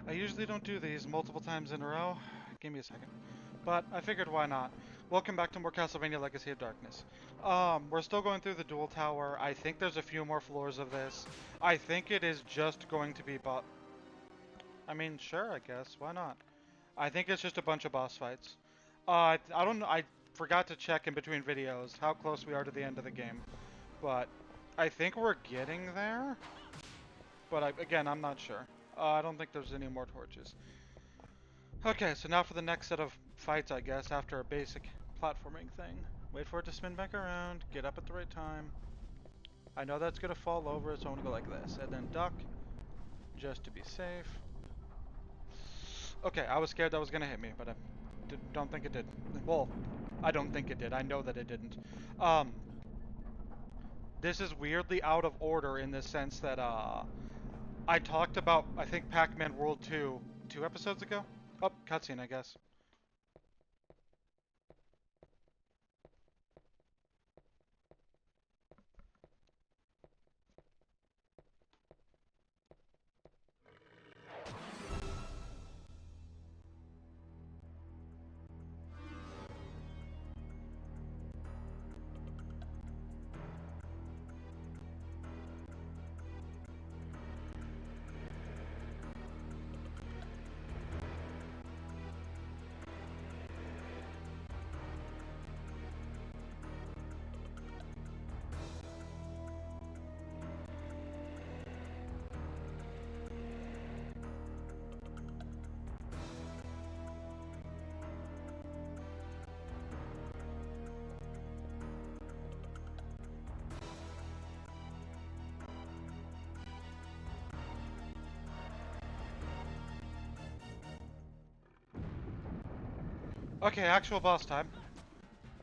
I usually don't do these multiple times in a row. Give me a second. But I figured why not. Welcome back to more Castlevania Legacy of Darkness. We're still going through the dual tower. I think there's a few more floors of this. I think it is just going to be I mean, sure, I guess. Why not? I think it's just a bunch of boss fights. I don't know. I forgot to check in between videos how close we are to the end of the game. But I think we're getting there. But again, I'm not sure. I don't think there's any more torches. Okay, so now for the next set of fights, I guess, after a basic platforming thing. Wait for it to spin back around, get up at the right time. I know that's gonna fall over, so I'm gonna go like this, and then duck, just to be safe. Okay, I was scared that was gonna hit me, but I don't think it did. Well, I don't think it did. I know that it didn't. Um, this is weirdly out of order in the sense that, I talked about, I think, Pac-Man World 2 two episodes ago? Oh, cutscene, I guess. Okay, actual boss time.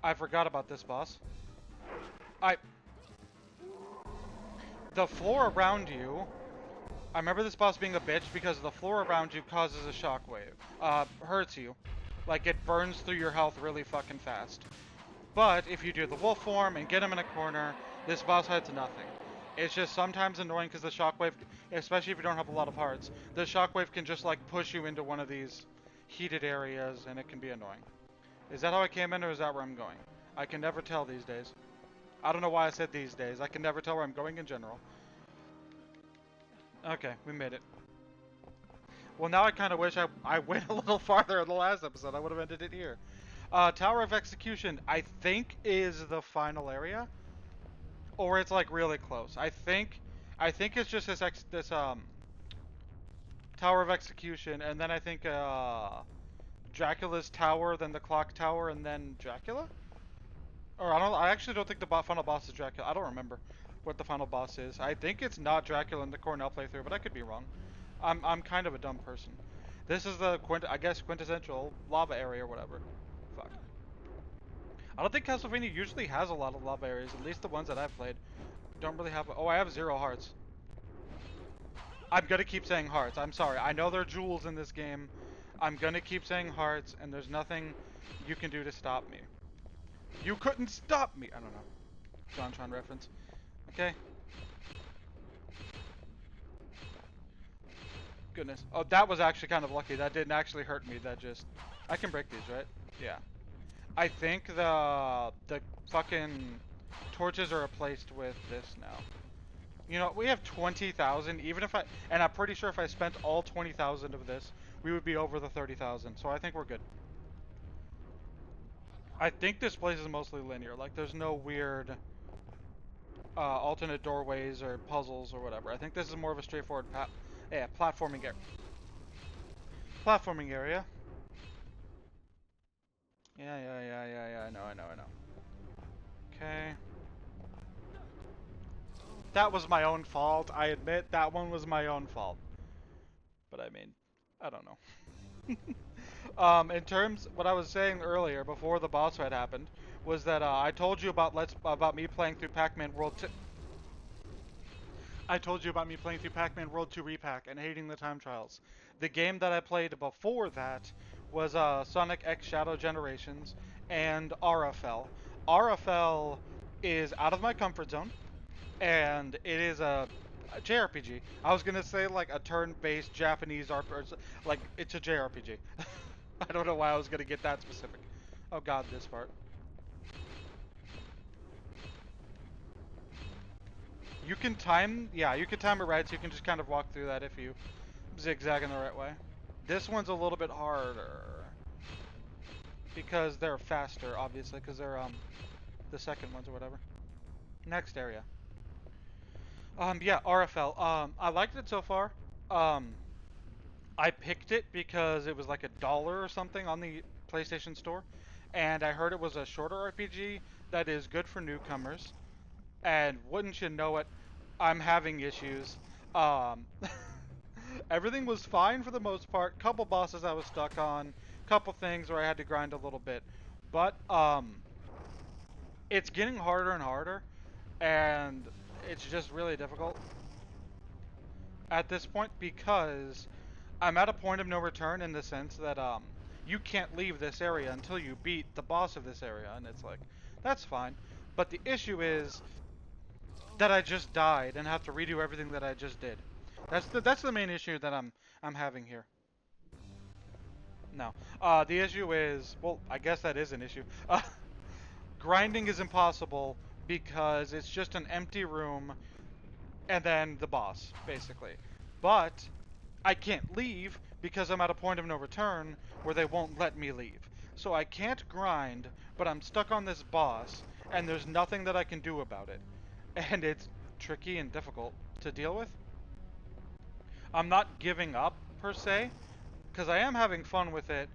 I forgot about this boss. I... The floor around you... I remember this boss being a bitch because the floor around you causes a shockwave. Hurts you. Like, it burns through your health really fucking fast. But, if you do the wolf form and get him in a corner, this boss hides nothing. It's just sometimes annoying because the shockwave, especially if you don't have a lot of hearts, the shockwave can just, like, push you into one of these heated areas, and it can be annoying. Is that how I came in, or is that where I'm going? I can never tell these days. I don't know why I said these days. I can never tell where I'm going in general. Okay, we made it. Well, now I kind of wish I went a little farther in the last episode. I would have ended it here. Tower of Execution, I think, is the final area. Or it's, like, really close. I think it's just this Tower of Execution, and then I think, Dracula's Tower, then the Clock Tower, and then Dracula? Or I actually don't think the final boss is Dracula. I don't remember what the final boss is. I think it's not Dracula in the Cornell playthrough, but I could be wrong. I'm kind of a dumb person. This is the I guess quintessential lava area or whatever. Fuck. I don't think Castlevania usually has a lot of lava areas, at least the ones that I've played. Don't really have. Oh, I have 0 hearts. I'm gonna keep saying hearts. I'm sorry. I know there are jewels in this game. I'm gonna keep saying hearts, and there's nothing you can do to stop me. You couldn't stop me! I don't know. JonTron reference. Okay. Goodness. Oh, that was actually kind of lucky. That didn't actually hurt me. That just... I can break these, right? Yeah. I think the fucking torches are replaced with this now. You know, we have 20,000. Even if I... And I'm pretty sure if I spent all 20,000 of this, we would be over the 30,000. So I think we're good. I think this place is mostly linear. Like, there's no weird... alternate doorways or puzzles or whatever. I think this is more of a straightforward platforming area. Platforming area. Yeah. I know. Okay. That was my own fault. I admit that one was my own fault. But I mean, I don't know. In terms, what I was saying earlier before the boss fight happened was that I told you about me playing through Pac-Man World 2. I told you about me playing through Pac-Man World 2 Repack and hating the time trials. The game that I played before that was Sonic X Shadow Generations and RFL. RFL is out of my comfort zone, and it is a JRPG. I was gonna say like a turn-based Japanese RPG, like it's a JRPG. I don't know why I was gonna get that specific. Oh god, this part. You can time, yeah, you can time it right, so you can just kind of walk through that if you zigzag in the right way. This one's a little bit harder because they're faster, obviously, because they're the second ones or whatever. Next area. Yeah, RFL. I liked it so far. Um, I picked it because it was like $1 or something on the PlayStation Store, and I heard it was a shorter RPG that is good for newcomers. And wouldn't you know it, I'm having issues. Um, everything was fine for the most part. Couple bosses I was stuck on, couple things where I had to grind a little bit, but it's getting harder and harder, and it's just really difficult at this point because I'm at a point of no return in the sense that you can't leave this area until you beat the boss of this area, and it's like that's fine. But the issue is that I just died and have to redo everything that I just did. That's the main issue that I'm having here. No. The issue is, well, I guess that is an issue. Grinding is impossible because it's just an empty room and then the boss, basically. But I can't leave because I'm at a point of no return where they won't let me leave. So I can't grind, but I'm stuck on this boss, and there's nothing that I can do about it. And it's tricky and difficult to deal with. I'm not giving up, per se, because I am having fun with it,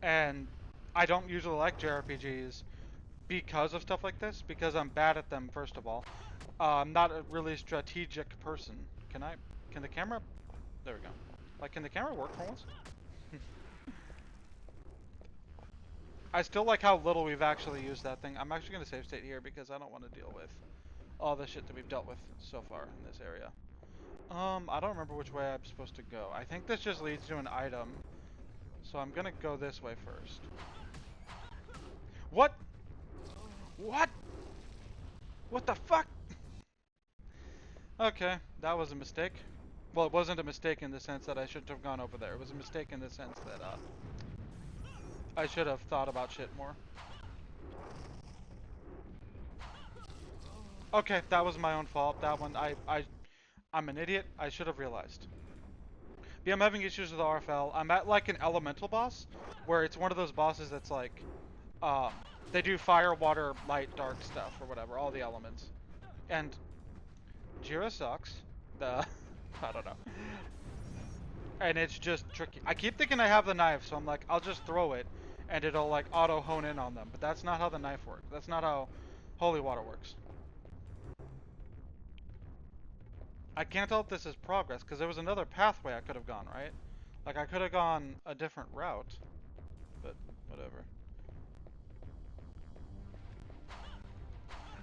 and I don't usually like JRPGs because of stuff like this, because I'm bad at them, first of all. I'm not a really strategic person. Can the camera, there we go. Like, can the camera work for once? I still like how little we've actually used that thing. I'm actually going to save state here because I don't want to deal with all the shit that we've dealt with so far in this area. I don't remember which way I'm supposed to go. I think this just leads to an item. So I'm going to go this way first. What? What? What the fuck? Okay, that was a mistake. Well, it wasn't a mistake in the sense that I shouldn't have gone over there. It was a mistake in the sense that, I should have thought about shit more. Okay, that was my own fault. That one, I'm an idiot. I should have realized. Yeah, I'm having issues with RFL. I'm at like an elemental boss, where it's one of those bosses that's like, um, they do fire, water, light, dark stuff, or whatever, all the elements. And Jira sucks. The, I don't know. And it's just tricky. I keep thinking I have the knife, so I'm like, I'll just throw it, and it'll like auto hone in on them. But that's not how the knife works. That's not how holy water works. I can't tell if this is progress, because there was another pathway I could have gone, right? Like, I could have gone a different route, but whatever.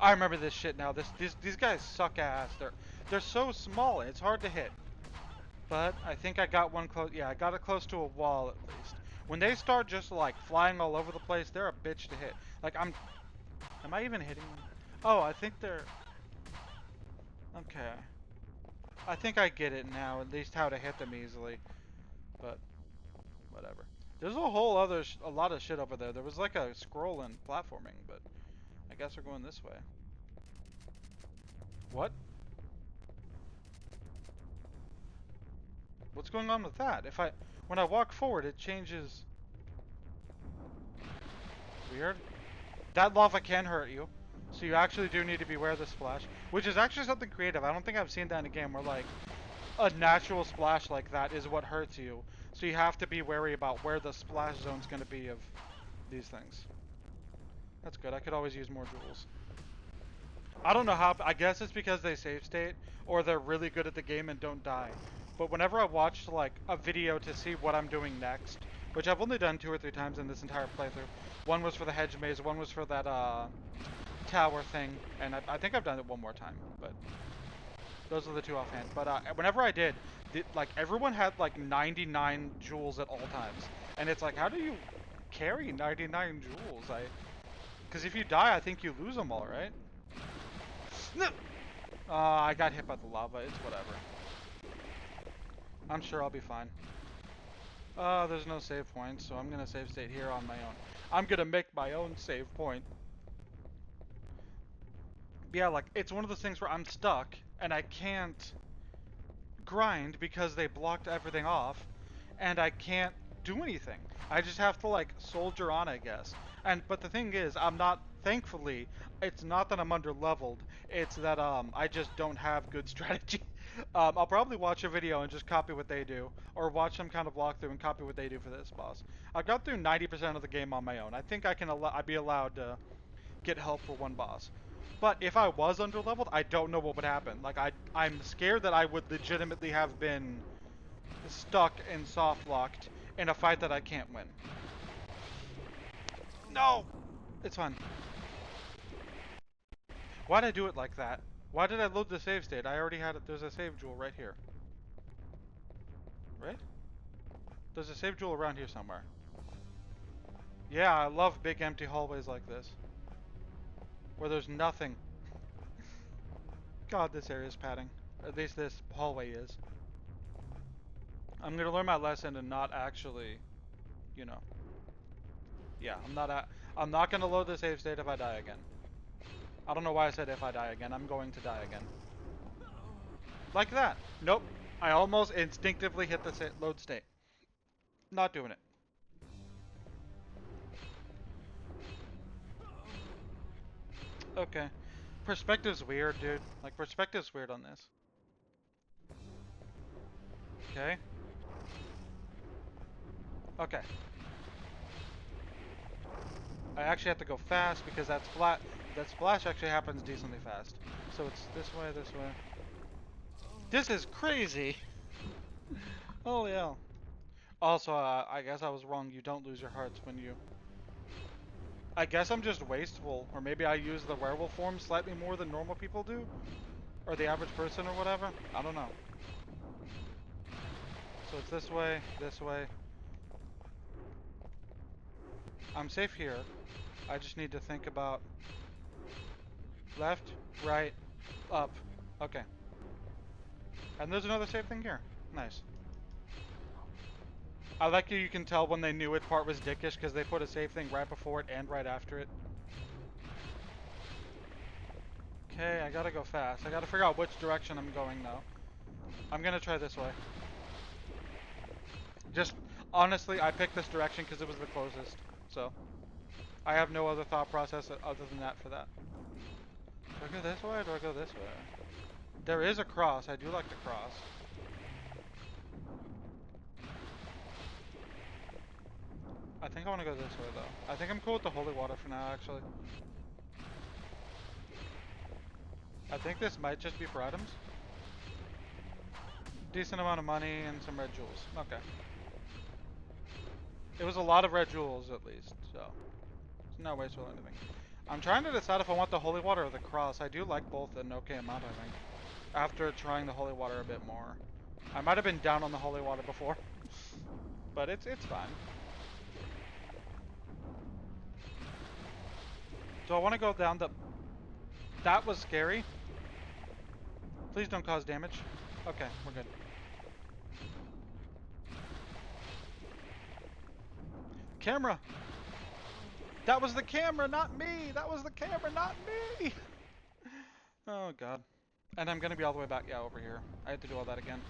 I remember this shit now. These guys suck ass. They're so small, it's hard to hit. But I think I got one close. Yeah, I got it close to a wall at least. When they start just like flying all over the place, they're a bitch to hit. Like am I even hitting them? Oh, I think they're, okay. I think I get it now, at least how to hit them easily. But whatever. There's a whole other, a lot of shit over there. There was like a scroll in platforming, but I guess we're going this way. What? What's going on with that? When I walk forward, it changes. Weird. That lava can hurt you, so you actually do need to beware of the splash, which is actually something creative. I don't think I've seen that in a game where like a natural splash like that is what hurts you. So you have to be wary about where the splash zone's going to be of these things. That's good. I could always use more jewels. I don't know how. I guess it's because they save state, or they're really good at the game and don't die. But whenever I watched like a video to see what I'm doing next, which I've only done 2 or 3 times in this entire playthrough. One was for the hedge maze, one was for that tower thing, and I think I've done it one more time. But those are the 2 offhand. But whenever I did, like everyone had like 99 jewels at all times, and it's like, how do you carry 99 jewels? Because if you die, I think you lose them all, right? No. I got hit by the lava. It's whatever. I'm sure I'll be fine. There's no save point, so I'm gonna save state here on my own. I'm gonna make my own save point. Yeah, like, it's one of those things where I'm stuck, and I can't grind because they blocked everything off, and I can't do anything. I just have to, like, soldier on, I guess. But the thing is, thankfully, it's not that I'm under leveled, it's that, I just don't have good strategy. I'll probably watch a video and just copy what they do, or watch some kind of walkthrough and copy what they do for this boss. I've got through 90% of the game on my own. I think I'd be allowed to get help for one boss. But if I was underleveled, I don't know what would happen. Like, I'm scared that I would legitimately have been stuck and soft locked in a fight that I can't win. No! It's fine. Why'd I do it like that? Why did I load the save state? I already had it. There's a save jewel right here. Right? There's a save jewel around here somewhere. Yeah, I love big empty hallways like this. Where there's nothing. God, this area is padding. At least this hallway is. I'm gonna learn my lesson and not actually, you know. Yeah, I'm not gonna load the save state if I die again. I don't know why I said if I die again. I'm going to die again. Like that. Nope. I almost instinctively hit the load state. Not doing it. Okay. Perspective's weird, dude. Like, perspective's weird on this. Okay. Okay. I actually have to go fast because that splash actually happens decently fast. So it's this way, this way. This is crazy! Holy hell. Also, I guess I was wrong. You don't lose your hearts when you... I guess I'm just wasteful. Or maybe I use the werewolf form slightly more than normal people do? Or the average person or whatever? I don't know. So it's this way, this way. I'm safe here. I just need to think about... left, right, up. Okay. And there's another safe thing here. Nice. I like you can tell when they knew which part was dickish because they put a safe thing right before it and right after it. Okay, I gotta go fast. I gotta figure out which direction I'm going though. I'm gonna try this way. Just, honestly, I picked this direction because it was the closest. So, I have no other thought process other than that for that. Do I go this way or do I go this way? There is a cross. I do like the cross. I think I want to go this way though. I think I'm cool with the holy water for now, actually. I think this might just be for items. Decent amount of money and some red jewels. Okay. It was a lot of red jewels at least, so it's no wasteful or anything. I'm trying to decide if I want the holy water or the cross. I do like both an okay amount, I think. After trying the holy water a bit more. I might have been down on the holy water before. But it's fine. So I want to go down the... That was scary. Please don't cause damage. Okay, we're good. Camera! That was the camera, not me! That was the camera, not me! Oh god. And I'm gonna be all the way back, yeah, over here. I have to do all that again.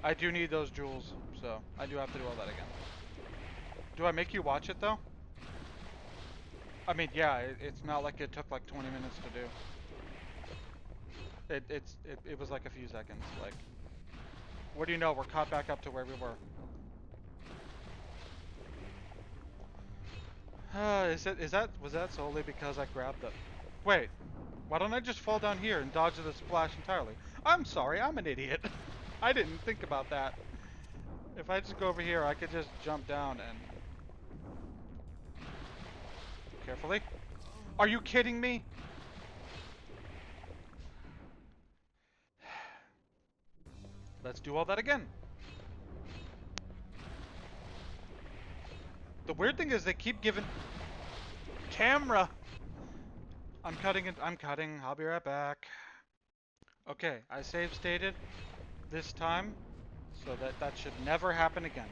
I do need those jewels, so I do have to do all that again. Do I make you watch it though? I mean, yeah, it's not like it took like 20 minutes to do. It was like a few seconds. Like, what do you know? We're caught back up to where we were. Was that solely because I grabbed the... Wait, why don't I just fall down here and dodge the splash entirely? I'm sorry, I'm an idiot. I didn't think about that. If I just go over here, I could just jump down and... Carefully. Are you kidding me? Let's do all that again. The weird thing is they keep giving... Camera! I'm cutting it. I'm cutting. I'll be right back. Okay, I save stated this time, so that should never happen again.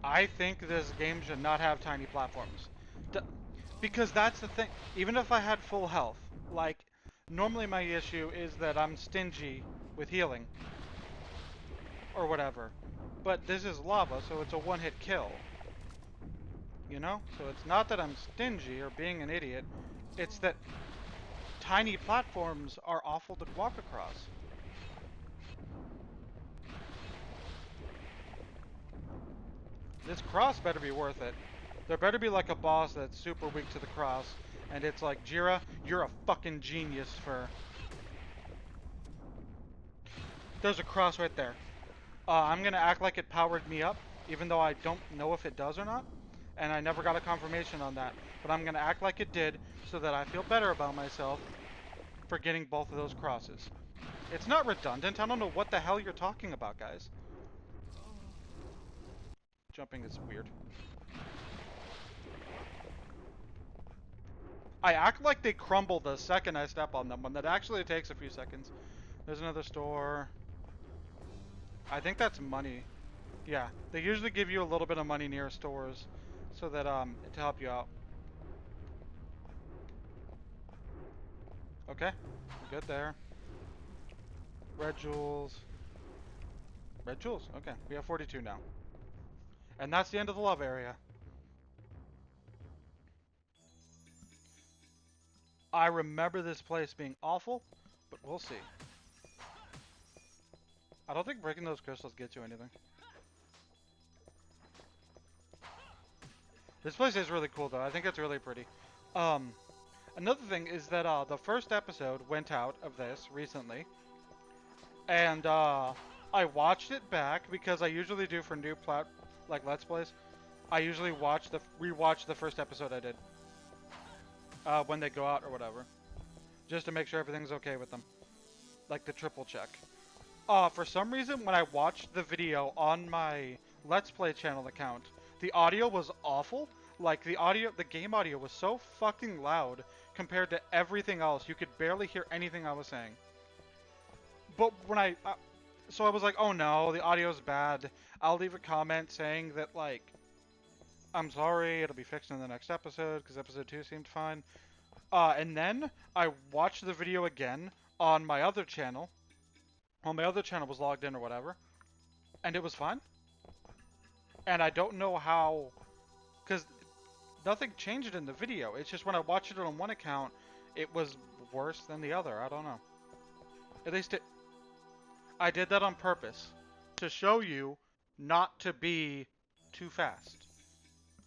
I think this game should not have tiny platforms. D Because that's the thing. Even if I had full health, like, normally my issue is that I'm stingy with healing or whatever. But this is lava, so it's a one-hit kill. You know? So it's not that I'm stingy or being an idiot. It's that tiny platforms are awful to walk across. This cross better be worth it. There better be like a boss that's super weak to the cross, and it's like, Jira, you're a fucking genius for... There's a cross right there. I'm gonna act like it powered me up, even though I don't know if it does or not, and I never got a confirmation on that. But I'm gonna act like it did, so that I feel better about myself for getting both of those crosses. It's not redundant. I don't know what the hell you're talking about, guys. Jumping is weird. I act like they crumble the second I step on them, when that actually takes a few seconds. There's another store. I think that's money. Yeah, they usually give you a little bit of money near stores, so that to help you out. Okay, good there. Red jewels. Red jewels. Okay, we have 42 now, and that's the end of the love area. I remember this place being awful, but we'll see. I don't think breaking those crystals gets you anything. This place is really cool, though. I think it's really pretty. Um, Another thing is that the first episode went out of this recently, and I watched it back because I usually do for new like Let's Plays. I usually rewatch the first episode I did when they go out or whatever, just to make sure everything's okay with them, like the triple check. For some reason, when I watched the video on my Let's Play channel account, the audio was awful. Like, the game audio was so fucking loud compared to everything else. You could barely hear anything I was saying. But when so I was like, oh no, the audio's bad. I'll leave a comment saying that, like, I'm sorry, it'll be fixed in the next episode, because episode 2 seemed fine. And then I watched the video again on my other channel. Well, my other channel was logged in or whatever, and it was fine. And I don't know how, because nothing changed in the video. It's just when I watched it on one account, it was worse than the other. I don't know. At least I did that on purpose to show you not to be too fast.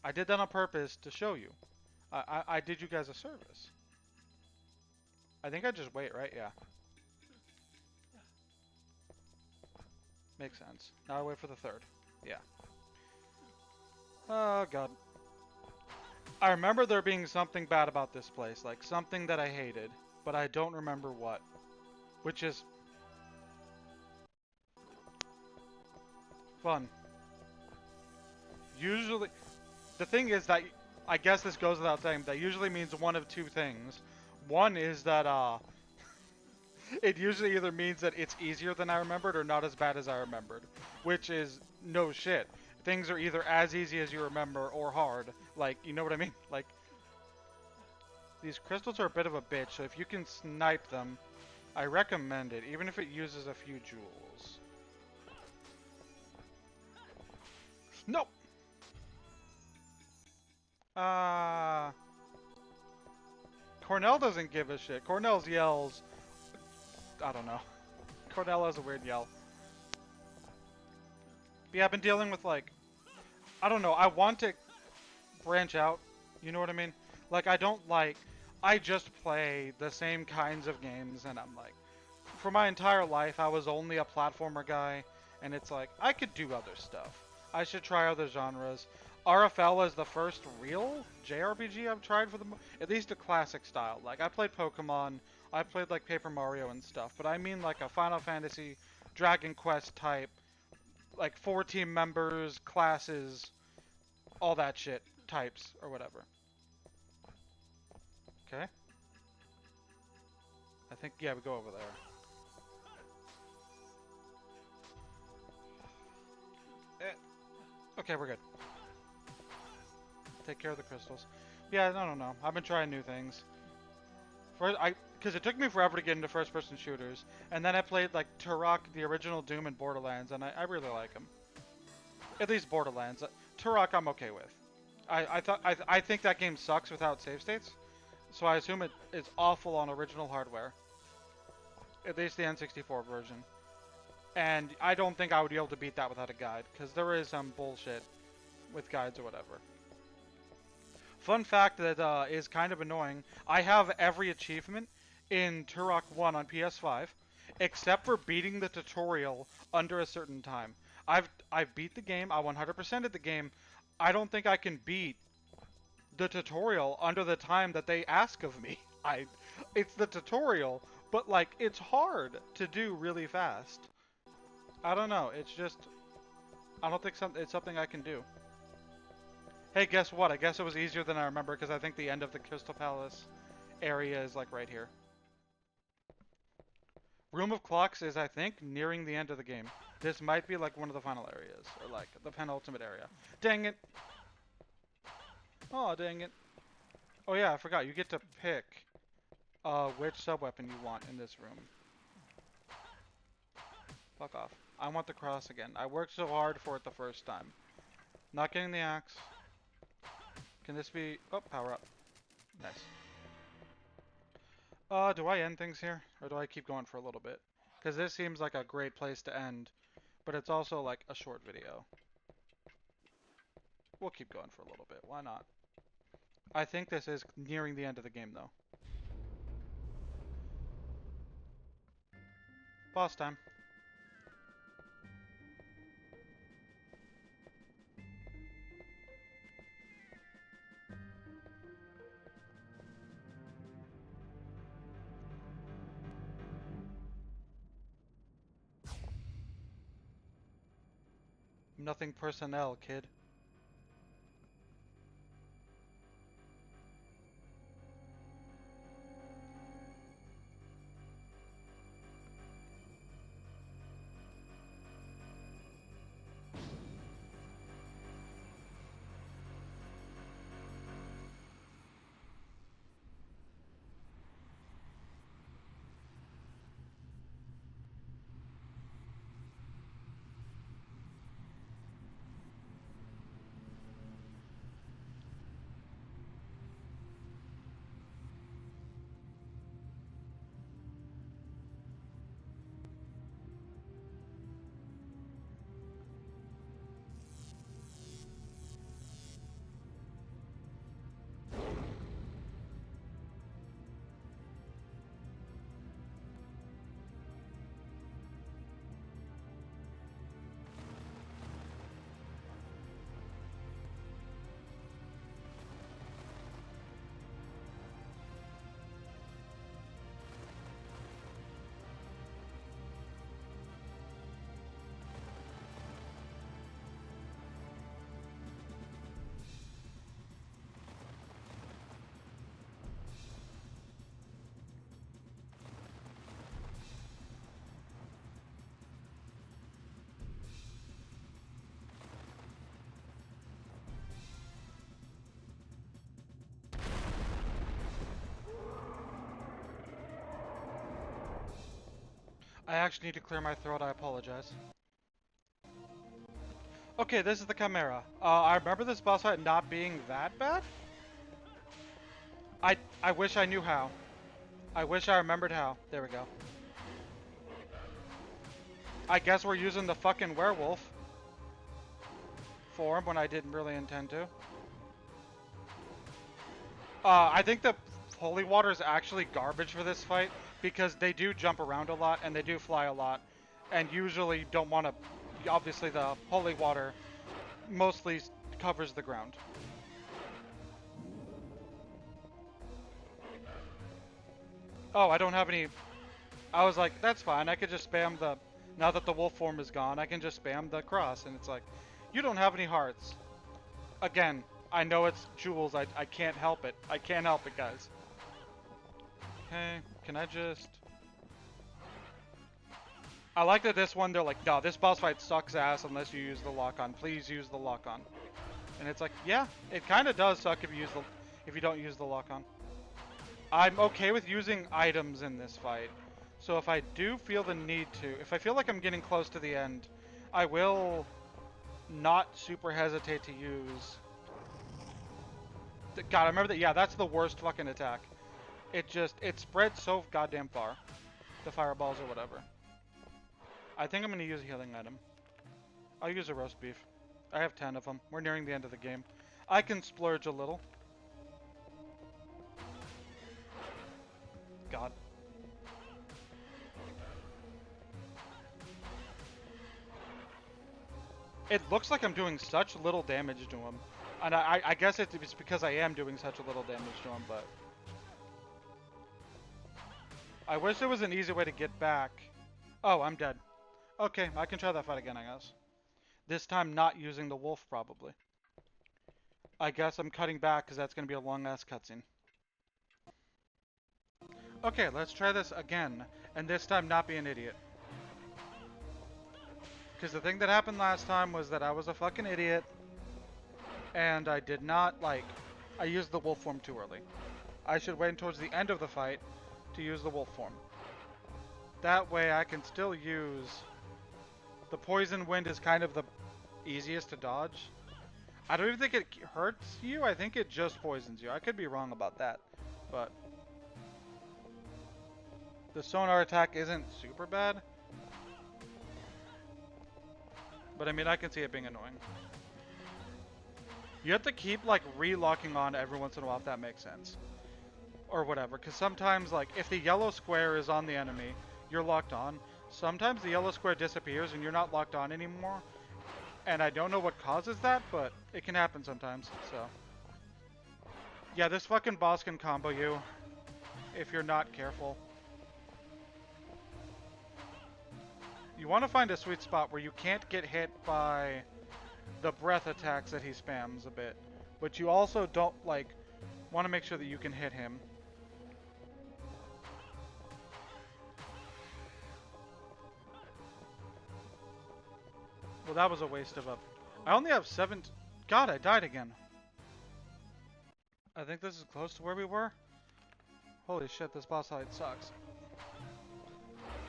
I did that on purpose to show you. I did you guys a service. I think I just wait, right? Yeah. Makes sense. Now I wait for the third. Yeah. Oh, God. I remember there being something bad about this place, like something that I hated, but I don't remember what. Which is fun. Usually, the thing is that, I guess this goes without saying, that usually means one of two things. One is that, it usually either means that it's easier than I remembered or not as bad as I remembered. Which is no shit. Things are either as easy as you remember or hard. Like, you know what I mean? Like, these crystals are a bit of a bitch, so if you can snipe them, I recommend it, even if it uses a few jewels. Nope! Cornell doesn't give a shit. Cornell's yells... I don't know. Cornell has a weird yell. But yeah, I've been dealing with, like... I don't know, I want to branch out. You know what I mean? Like, I don't like... I just play the same kinds of games, and I'm like... For my entire life, I was only a platformer guy, and it's like, I could do other stuff. I should try other genres. RFL is the first real JRPG I've tried for at least a classic style. Like, I played Pokemon, I played, like, Paper Mario and stuff, but I mean, like, a Final Fantasy, Dragon Quest type, like, 4 team members, classes, all that shit, types, or whatever. Okay. I think, yeah, we go over there. Okay, we're good. Take care of the crystals. Yeah, no. I've been trying new things. First, because it took me forever to get into first-person shooters, and then I played like Turok, the original Doom, and Borderlands, and I really like them. At least Borderlands. Turok, I'm okay with. I think that game sucks without save states, so I assume it is awful on original hardware. At least the N64 version. And I don't think I would be able to beat that without a guide, because there is some bullshit with guides or whatever. Fun fact that is kind of annoying, I have every achievement in Turok 1 on PS5, except for beating the tutorial under a certain time. I've beat the game, I 100%ed the game. I don't think I can beat the tutorial under the time that they ask of me. It's the tutorial, but like it's hard to do really fast. I don't know. It's just I don't think it's something I can do. Hey, guess what? I guess it was easier than I remember because I think the end of the Crystal Palace area is like right here. Room of Clocks is, I think, nearing the end of the game. This might be like one of the final areas, or like the penultimate area. Dang it! Oh, dang it. Oh yeah, I forgot. You get to pick which sub-weapon you want in this room. Fuck off. I want the cross again. I worked so hard for it the first time. Not getting the axe. Can this be... Oh, power up. Nice. Do I end things here? Or do I keep going for a little bit? Because this seems like a great place to end. But it's also like a short video. We'll keep going for a little bit. Why not? I think this is nearing the end of the game, though. Boss time. Nothing personnel, kid. I actually need to clear my throat, I apologize. Okay, this is the Chimera. I remember this boss fight not being that bad. I wish I knew how. I wish I remembered how. There we go. I guess we're using the fucking werewolf form when I didn't really intend to. I think the holy water is actually garbage for this fight because they do jump around a lot and they do fly a lot and usually don't want to... Obviously the holy water mostly covers the ground. Oh, I don't have any... I was like, that's fine, I could just spam the... Now that the wolf form is gone, I can just spam the cross, and it's like, you don't have any hearts. Again, I know it's jewels, I can't help it. I can't help it, guys. Okay, can I just... I like that this one, they're like, no, this boss fight sucks ass unless you use the lock-on. Please use the lock-on. And it's like, yeah, it kind of does suck if you don't use the lock-on. I'm okay with using items in this fight. So if I do feel the need to, if I feel like I'm getting close to the end, I will not super hesitate to use... God, I remember that, yeah, that's the worst fucking attack. It spreads so goddamn far. The fireballs or whatever. I think I'm going to use a healing item. I'll use a roast beef. I have 10 of them. We're nearing the end of the game. I can splurge a little. God. It looks like I'm doing such little damage to him. And I guess it's because I am doing such a little damage to him, but... I wish there was an easy way to get back. Oh, I'm dead. Okay, I can try that fight again, I guess. This time not using the wolf, probably. I guess I'm cutting back because that's going to be a long-ass cutscene. Okay, let's try this again. And this time not be an idiot. Because the thing that happened last time was that I was a fucking idiot. And I did not, I used the wolf form too early. I should wait towards the end of the fight to use the wolf form. That way I can still use... The poison wind is kind of the easiest to dodge. I don't even think it hurts you. I think it just poisons you. I could be wrong about that. But... The sonar attack isn't super bad. But I mean, I can see it being annoying. You have to keep, re-locking on every once in a while, if that makes sense. Or whatever, because sometimes, if the yellow square is on the enemy, you're locked on. Sometimes the yellow square disappears and you're not locked on anymore. And I don't know what causes that, but it can happen sometimes, so. Yeah, this fucking boss can combo you if you're not careful. You want to find a sweet spot where you can't get hit by the breath attacks that he spams a bit. But you also don't, want to make sure that you can hit him. Well, that was a waste of a... I only have 7... God, I died again. I think this is close to where we were. Holy shit, this boss fight sucks.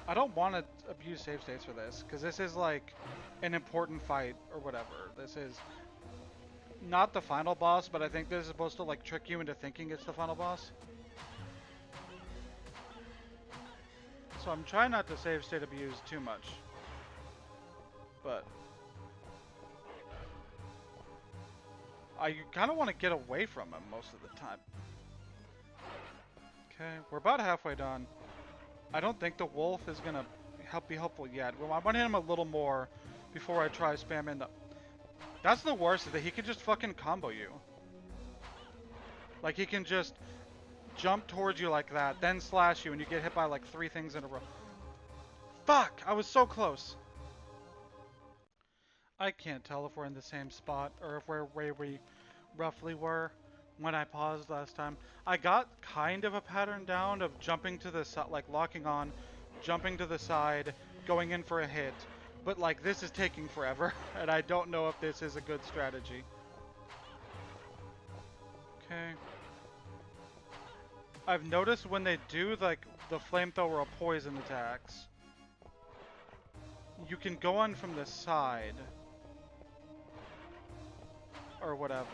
I don't want to abuse save states for this, because this is, an important fight, or whatever. This is not the final boss, but I think this is supposed to, trick you into thinking it's the final boss. So I'm trying not to save state abuse too much. But... I kind of want to get away from him most of the time. Okay, we're about halfway done. I don't think the wolf is going to be helpful yet. Well, I want to hit him a little more before I try spamming the... That's the worst, is that he can just fucking combo you. He can just jump towards you like that, then slash you, and you get hit by 3 things in a row. Fuck! I was so close. I can't tell if we're in the same spot, or if we're where we roughly were when I paused last time. I got kind of a pattern down of jumping to the side, locking on, jumping to the side, going in for a hit. But this is taking forever, and I don't know if this is a good strategy. Okay. I've noticed when they do the flamethrower or poison attacks, you can go on from the side. Or whatever.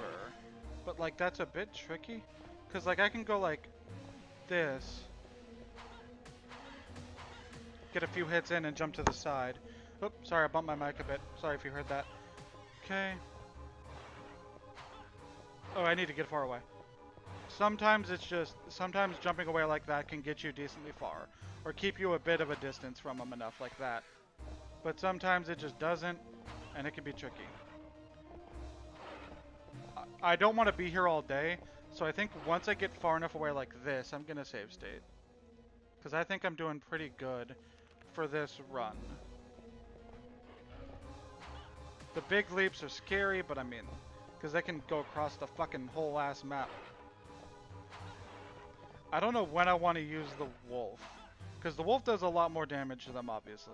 But that's a bit tricky. Because I can go this. Get a few hits in and jump to the side. Oops, sorry, I bumped my mic a bit. Sorry if you heard that. Okay. Oh, I need to get far away. Sometimes sometimes jumping away like that can get you decently far. Or keep you a bit of a distance from them enough like that. But sometimes it just doesn't, and it can be tricky. I don't want to be here all day, so I think once I get far enough away like this, I'm going to save state. Because I think I'm doing pretty good for this run. The big leaps are scary, but I mean, because they can go across the fucking whole ass map. I don't know when I want to use the wolf. Because the wolf does a lot more damage to them, obviously.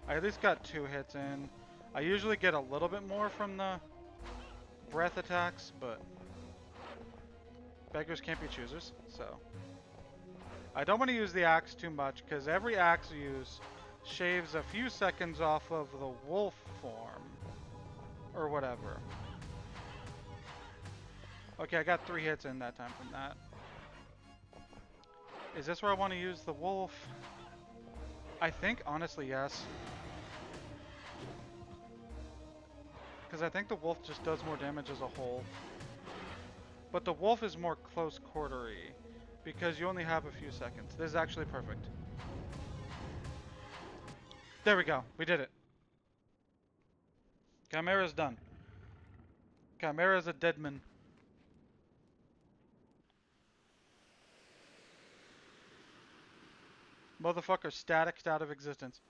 I at least got 2 hits in. I usually get a little bit more from the breath attacks, but beggars can't be choosers, so. I don't want to use the axe too much, because every axe you use shaves a few seconds off of the wolf form. Or whatever. Okay, I got 3 hits in that time from that. Is this where I want to use the wolf? I think, honestly, yes. Because I think the wolf just does more damage as a whole. But the wolf is more close quartery. Because you only have a few seconds. This is actually perfect. There we go. We did it. Chimera's done. Chimera's a deadman. Motherfucker staticked out of existence.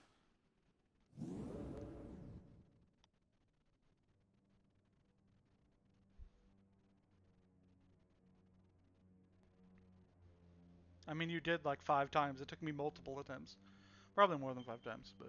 I mean, you did like 5 times. It took me multiple attempts. Probably more than 5 times, but...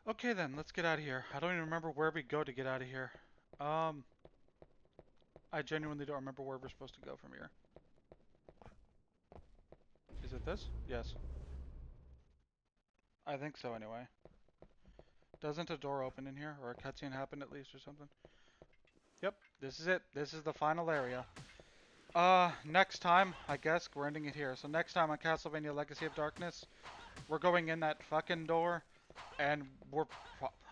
Okay then, let's get out of here. I don't even remember where we go to get out of here. Um, I genuinely don't remember where we're supposed to go from here. Is it this? Yes. I think so anyway. Doesn't a door open in here? Or a cutscene happen at least or something? Yep, this is it. This is the final area. Next time, I guess, we're ending it here. So next time on Castlevania Legacy of Darkness, we're going in that fucking door, and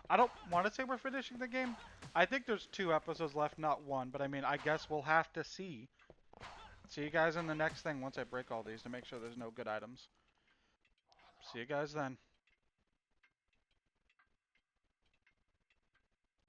I don't want to say we're finishing the game. I think there's 2 episodes left, not 1, but I mean, I guess we'll have to see. See you guys in the next thing once I break all these to make sure there's no good items. See you guys then.